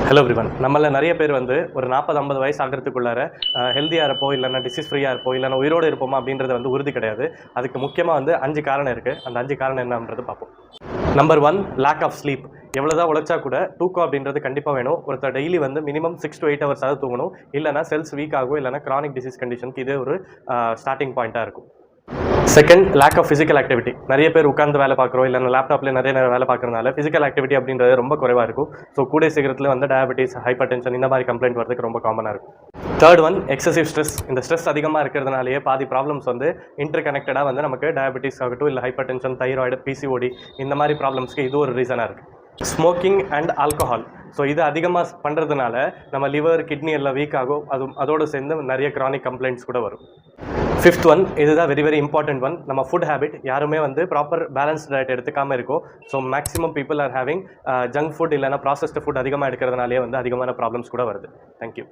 Hello everyone. நம்மள நிறைய பேர் வந்து ஒரு 40-50 வயசு ஆகிறதுக்குள்ளார ஹெல்த்தியாக இருப்போம், இல்லைன்னா டிசீஸ் ஃப்ரீயாக இருப்போம், இல்லைன்னா உயிரோடு இருப்போமா அப்படின்றது வந்து உறுதி கிடையாது. அதுக்கு முக்கியமாக வந்து 5 காரணம் இருக்குது. அந்த 5 காரணம் என்னன்றது பார்ப்போம். Number 1, lack of sleep. எவ்வளோதான் உழைச்சா கூட தூக்கம் அப்படின்றது கண்டிப்பாக வேணும். ஒருத்தர் டெய்லி வந்து மினிமம் 6 to 8 ஹவர்ஸாவது தூங்கணும். இல்லைனா செல்ஸ் வீக் ஆகும், இல்லைனா கிரானிக் டிசீஸ் கண்டிஷனுக்கு இது ஒரு ஸ்டார்டிங் பாயிண்ட்டாக இருக்கும். Second, lack of physical activity. நிறைய பேர் உட்கார்ந்து வேலை பார்க்குறோம், இல்லைனா லேப்டாப்ல நிறைய நேரம் வேலை பார்க்கறதுனால ஃபிசிக்கல் ஆக்டிவிட்டி அப்படின்றது ரொம்ப குறைவாக இருக்கும். ஸோ கூடிய சீக்கிரத்தில் வந்து டயபெட்டிஸ், ஹைப்பர் டென்ஷன் இந்த மாதிரி கம்ப்ளைண்ட் வரதுக்கு ரொம்ப காமனாக இருக்கும். Third one, excessive stress. இந்த ஸ்ட்ரெஸ் அதிகமாக இருக்கிறதுனாலேயே பாதி ப்ராப்ளம்ஸ் வந்து இன்டர் கனெக்டடாக வந்து நமக்கு டயபெட்டிஸ் ஆகட்டும், இல்லை ஹைப்பர் டென்ஷன், தைராய்டு, பிசிஓடி இந்த மாதிரி ப்ராப்ளம்ஸ்க்கு இது ஒரு ரீசனாக இருக்குது. Smoking and alcohol. ஸோ இது அதிகமாக பண்ணுறதுனால நம்ம லிவர், கிட்னி எல்லாம் வீக் ஆகும். அதோடு சேர்ந்து நிறைய கிரானிக் கம்ப்ளைண்ட்ஸ் கூட வரும். ஃபிஃப்த் ஒன், இதுதான் வெரி இம்பார்ட்டன்ட் ஒன். நம்ம ஃபுட் ஹேபிட் யாருமே வந்து ப்ராப்பர் பேலன்ஸ்ட் டயட் எடுத்துக்காமல் இருக்கும். So maximum people are having junk food இல்லைனா ப்ராசஸ்டு ஃபுட் அதிகமாக எடுக்கிறதுனாலே வந்து அதிகமான ப்ராப்ளம்ஸ் கூட வருது. தேங்க்யூ.